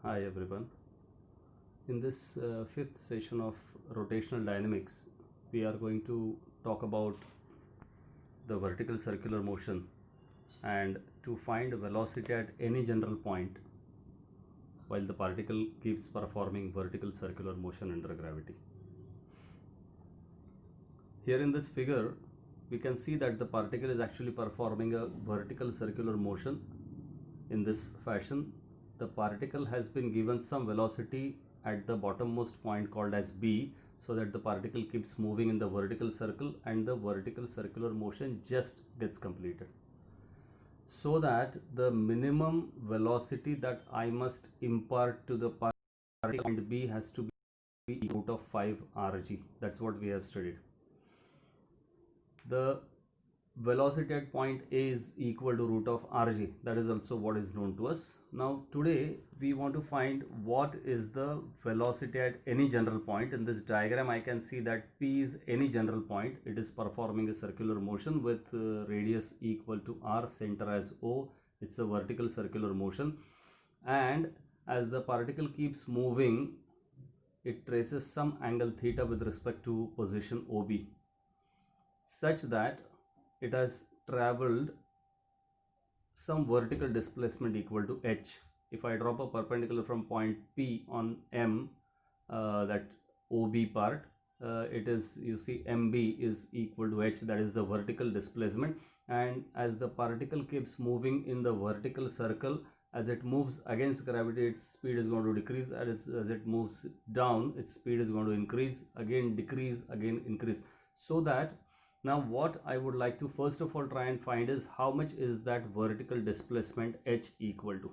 Hi everyone. In this fifth session of rotational dynamics, we are going to talk about the vertical circular motion and to find velocity at any general point while the particle keeps performing vertical circular motion under gravity. Here in this figure, we can see that the particle is actually performing a vertical circular motion in this fashion. The particle has been given some velocity at the bottommost point called as B, so that the particle keeps moving in the vertical circle and the vertical circular motion just gets completed. So that the minimum velocity that I must impart to the particle point B has to be root of 5 rg. That's what we have studied. The velocity at point A is equal to root of rg. That is also what is known to us. Now today we want to find what is the velocity at any general point. In this diagram I can see that P is any general point. It is performing a circular motion with radius equal to r, center as O. It's a vertical circular motion, and as the particle keeps moving, it traces some angle theta with respect to position OB, such that it has traveled some vertical displacement equal to h. If I drop a perpendicular from point P on M, that OB part, it is, you see, MB is equal to h, that is the vertical displacement. And as the particle keeps moving in the vertical circle, as it moves against gravity, its speed is going to decrease. As it moves down, its speed is going to increase, again decrease, again increase. So that now what I would like to first of all try and find is how much is that vertical displacement h equal to.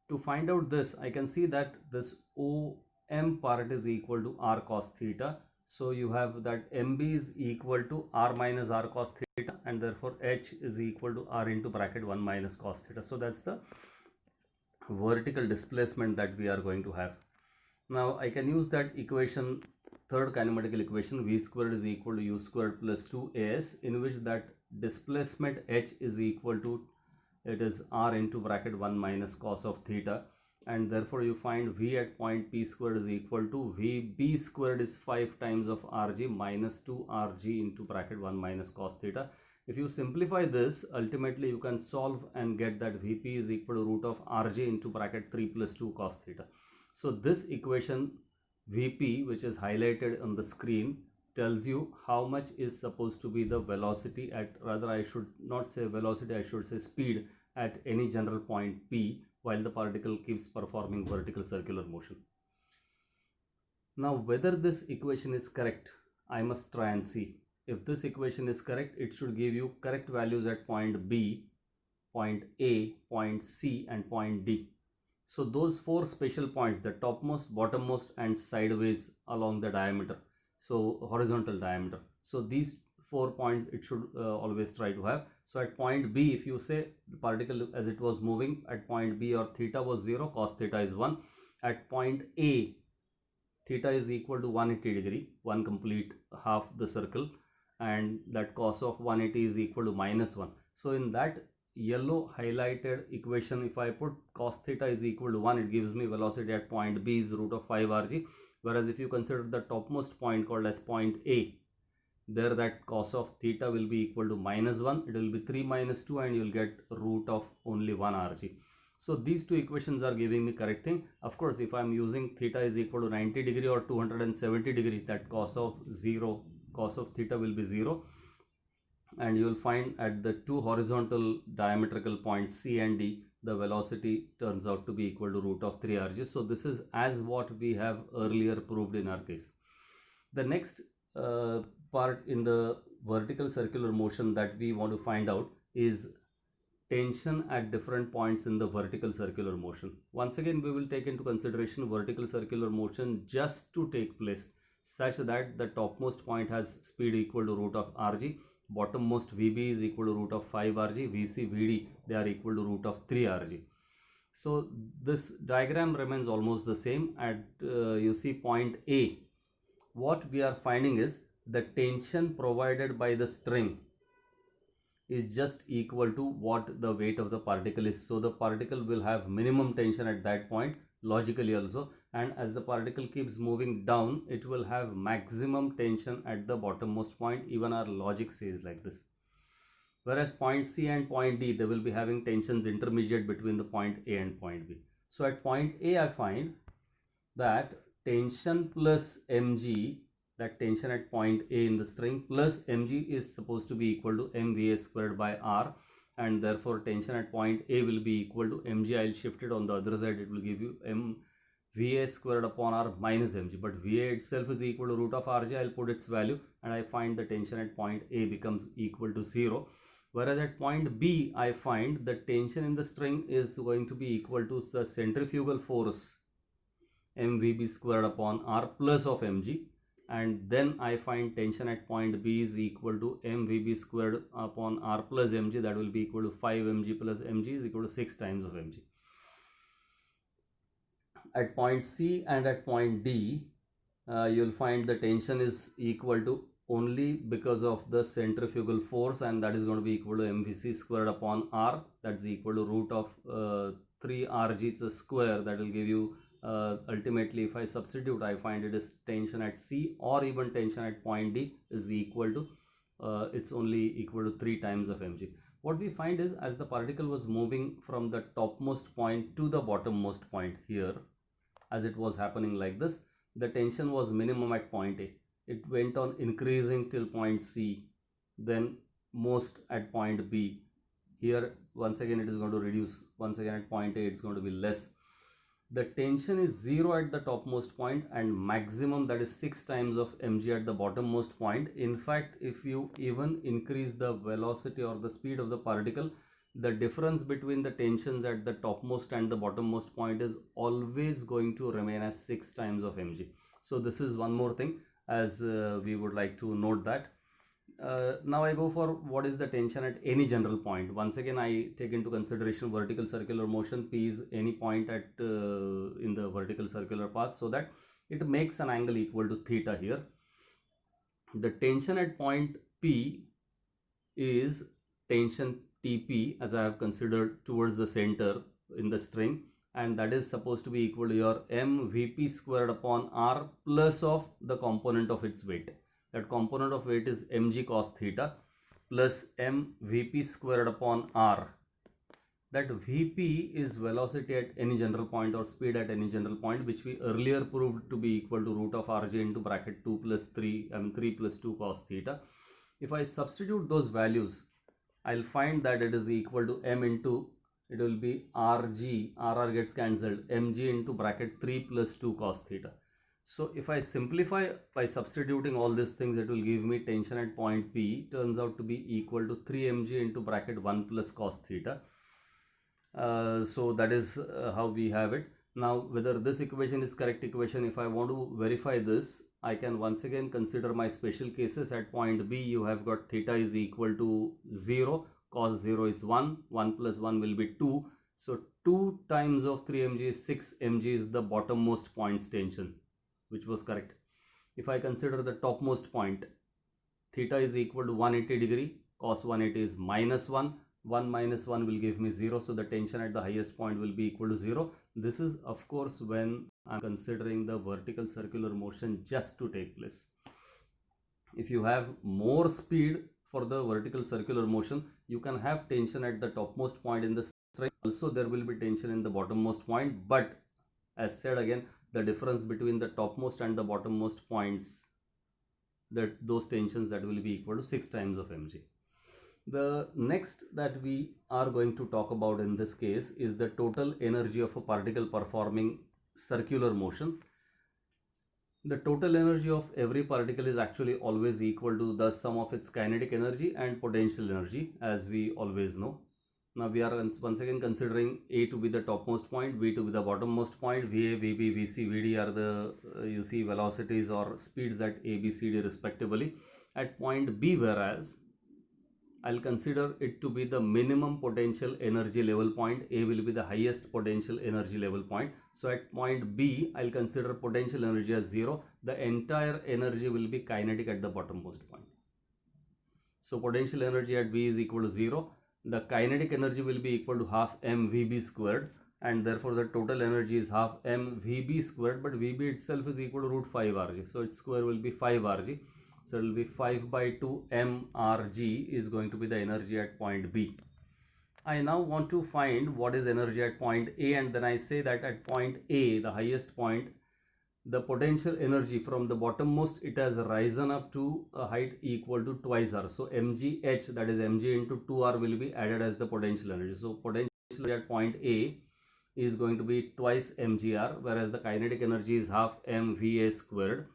To find out this, I can see that this OM part is equal to r cos theta. So you have that MB is equal to r minus r cos theta, and therefore h is equal to r into bracket 1 minus cos theta. So that's the vertical displacement that we are going to have. Now I can use that equation, third kinematical equation, v squared is equal to u squared plus 2as, in which that displacement h is equal to, it is r into bracket 1 minus cos of theta, and therefore you find v at point P squared is equal to vb squared is 5 times of rg minus 2rg into bracket 1 minus cos theta. If you simplify this, ultimately you can solve and get that vp is equal to root of rg into bracket 3 plus 2 cos theta. So this equation Vp, which is highlighted on the screen, tells you how much is supposed to be the velocity at, rather I should not say velocity, I should say speed at any general point P while the particle keeps performing vertical circular motion. Now whether this equation is correct, I must try and see. If this equation is correct, it should give you correct values at point B, point A, point C and point D. So those four special points, the topmost, bottommost and sideways along the diameter, so horizontal diameter. So these 4 points it should always try to have. So at point B, if you say the particle as it was moving at point B, or theta was 0, cos theta is 1. At point A, theta is equal to 180 degree, one complete half the circle, and that cos of 180 is equal to minus 1. So in that yellow highlighted equation, if I put cos theta is equal to 1, it gives me velocity at point B is root of 5 rg. Whereas if you consider the topmost point called as point A, there that cos of theta will be equal to minus 1. It will be 3 minus 2 and you will get root of only 1 rg. So these two equations are giving me correct thing. Of course, if I am using theta is equal to 90 degree or 270 degree, that cos of theta will be 0. And you will find at the two horizontal diametrical points C and D, the velocity turns out to be equal to root of 3 rg. So this is as what we have earlier proved in our case. The next part in the vertical circular motion that we want to find out is tension at different points in the vertical circular motion. Once again, we will take into consideration vertical circular motion just to take place such that the topmost point has speed equal to root of rg, bottommost Vb is equal to root of 5 rg, Vc, Vd, they are equal to root of 3 rg. So this diagram remains almost the same. At you see point A, what we are finding is the tension provided by the string is just equal to what the weight of the particle is. So the particle will have minimum tension at that point, logically also, and as the particle keeps moving down, it will have maximum tension at the bottommost point. Even our logic says like this. Whereas point C and point D, they will be having tensions intermediate between the point A and point B. So at point A, I find that tension plus mg, that tension at point A in the string plus mg is supposed to be equal to mva squared by r, and therefore tension at point A will be equal to mg. I'll shift it on the other side, it will give you mva squared upon r minus mg, but va itself is equal to root of rj. I'll put its value and I find the tension at point A becomes equal to 0. Whereas at point B, I find the tension in the string is going to be equal to the centrifugal force mvb squared upon r plus of mg, and then I find tension at point B is equal to mvb squared upon r plus mg, that will be equal to 5 mg plus mg is equal to 6 times of mg. At point C and at point D, you'll find the tension is equal to only because of the centrifugal force, and that is going to be equal to mvc squared upon r, that's equal to root of 3rg square, that will give you ultimately, if I substitute, I find it is tension at C or even tension at point D is equal to it's only equal to 3 times of mg. What we find is, as the particle was moving from the topmost point to the bottommost point here, as it was happening like this, the tension was minimum at point A. It went on increasing till point C, then most at point B. Here once again it is going to reduce, once again at point A it's going to be less. The tension is 0 at the topmost point and maximum, that is 6 times of mg at the bottommost point. In fact, if you even increase the velocity or the speed of the particle, the difference between the tensions at the topmost and the bottommost point is always going to remain as 6 times of mg. So this is one more thing as we would like to note that. Now I go for what is the tension at any general point. Once again, I take into consideration vertical circular motion. P is any point at in the vertical circular path, so that it makes an angle equal to theta here. The tension at point P is tension Tp, as I have considered towards the center in the string, and that is supposed to be equal to your mvp squared upon r plus of the component of its weight. That component of weight is mg cos theta plus mvp squared upon r. That vp is velocity at any general point or speed at any general point, which we earlier proved to be equal to root of rj into bracket 2 plus 3, 3 plus 2 cos theta. If I substitute those values, I'll find that it is equal to m into, it will be rg, rr gets cancelled, mg into bracket 3 plus 2 cos theta. So if I simplify by substituting all these things, it will give me tension at point P turns out to be equal to 3 mg into bracket 1 plus cos theta. So that is how we have it. Now whether this equation is correct equation, if I want to verify this, I can once again consider my special cases. At point B, you have got theta is equal to 0, cos 0 is 1, 1 plus 1 will be 2. So 2 times of 3 mg is 6 mg is the bottommost point's tension, which was correct. If I consider the topmost point, theta is equal to 180 degree, cos 180 is minus 1, 1 minus 1 will give me 0, so the tension at the highest point will be equal to 0. This is of course when I'm considering the vertical circular motion just to take place. If you have more speed for the vertical circular motion, you can have tension at the topmost point in the string. Also there will be tension in the bottommost point, but as said again, the difference between the topmost and the bottommost points, that those tensions, that will be equal to 6 times of mg. The next that we are going to talk about in this case is the total energy of a particle performing circular motion. The total energy of every particle is actually always equal to the sum of its kinetic energy and potential energy, as we always know. Now we are once again considering A to be the topmost point, B to be the bottommost point. VA, VB, VC, VD are the you see velocities or speeds at A, B, C, D respectively. At point B, whereas I'll consider it to be the minimum potential energy level point. A will be the highest potential energy level point. So at point B, I'll consider potential energy as 0. The entire energy will be kinetic at the bottommost point. So potential energy at V is equal to 0. The kinetic energy will be equal to half mvb squared, and therefore the total energy is half mvb squared, but vb itself is equal to root 5 rg, so its square will be 5 rg. So it will be 5 by 2 mrg is going to be the energy at point B. I now want to find what is energy at point A, and then I say that at point A, the highest point, the potential energy from the bottommost, it has risen up to a height equal to twice r. So mgh, that is mg into 2r, will be added as the potential energy. So potential energy at point A is going to be twice mgr, whereas the kinetic energy is half mva squared.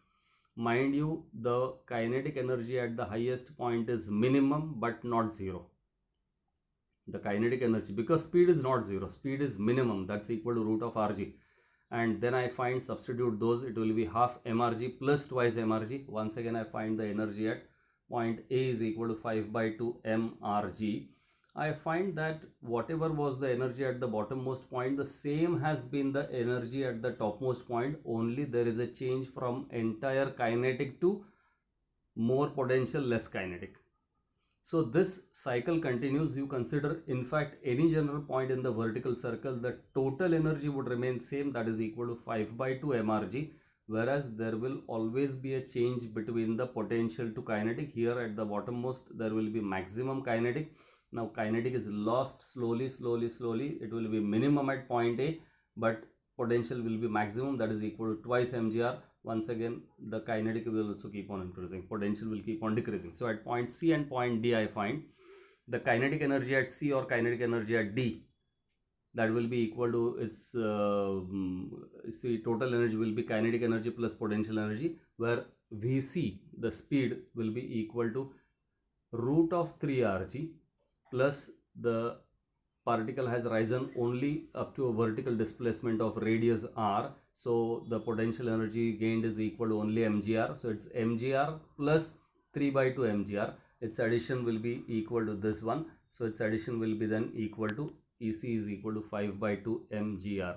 Mind you, the kinetic energy at the highest point is minimum but not zero. The kinetic energy, because speed is not zero, speed is minimum, that's equal to root of rg. And then I find, substitute those, it will be half mrg plus twice mrg. Once again I find the energy at point A is equal to 5 by 2 mrg. I find that whatever was the energy at the bottommost point, the same has been the energy at the topmost point, only there is a change from entire kinetic to more potential, less kinetic. So this cycle continues. You consider, in fact, any general point in the vertical circle, the total energy would remain same, that is equal to 5 by 2 mrg, whereas there will always be a change between the potential to kinetic. Here at the bottommost there will be maximum kinetic. Now kinetic is lost slowly. It will be minimum at point A, but potential will be maximum, that is equal to twice mgr. Once again the kinetic will also keep on increasing, potential will keep on decreasing. So at point C and point D, I find the kinetic energy at C or kinetic energy at D, that will be equal to its see, total energy will be kinetic energy plus potential energy, where Vc, the speed, will be equal to root of 3 rg plus the particle has risen only up to a vertical displacement of radius r, so the potential energy gained is equal to only mgr. So it's mgr plus 3 by 2 mgr. Its addition will be equal to this one, so its addition will be then equal to ec is equal to 5 by 2 mgr.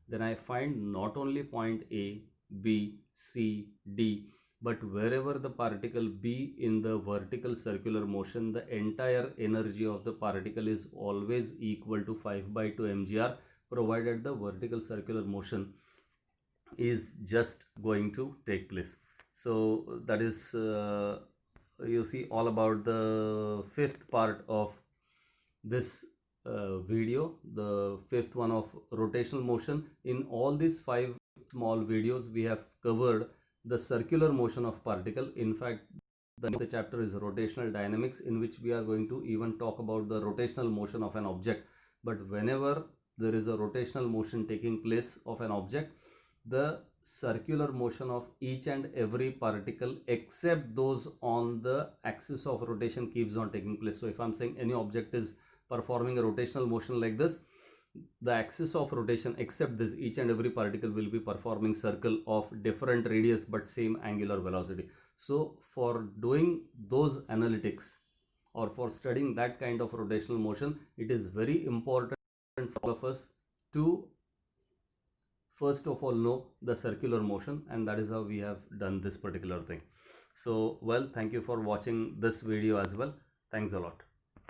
Then I find not only point A, B, C, D, but wherever the particle be in the vertical circular motion, the entire energy of the particle is always equal to 5 by 2 mgr, provided the vertical circular motion is just going to take place. So that is you see all about the fifth part of this video, the fifth one of rotational motion. In all these 5 small videos we have covered the circular motion of particle. In fact, the chapter is rotational dynamics, in which we are going to even talk about the rotational motion of an object. But whenever there is a rotational motion taking place of an object, the circular motion of each and every particle except those on the axis of rotation keeps on taking place. So if I'm saying any object is performing a rotational motion like this, the axis of rotation except this, each and every particle will be performing circle of different radius but same angular velocity. So for doing those analytics or for studying that kind of rotational motion, it is very important for all of us to first of all know the circular motion, and that is how we have done this particular thing. So well, thank you for watching this video as well. Thanks a lot.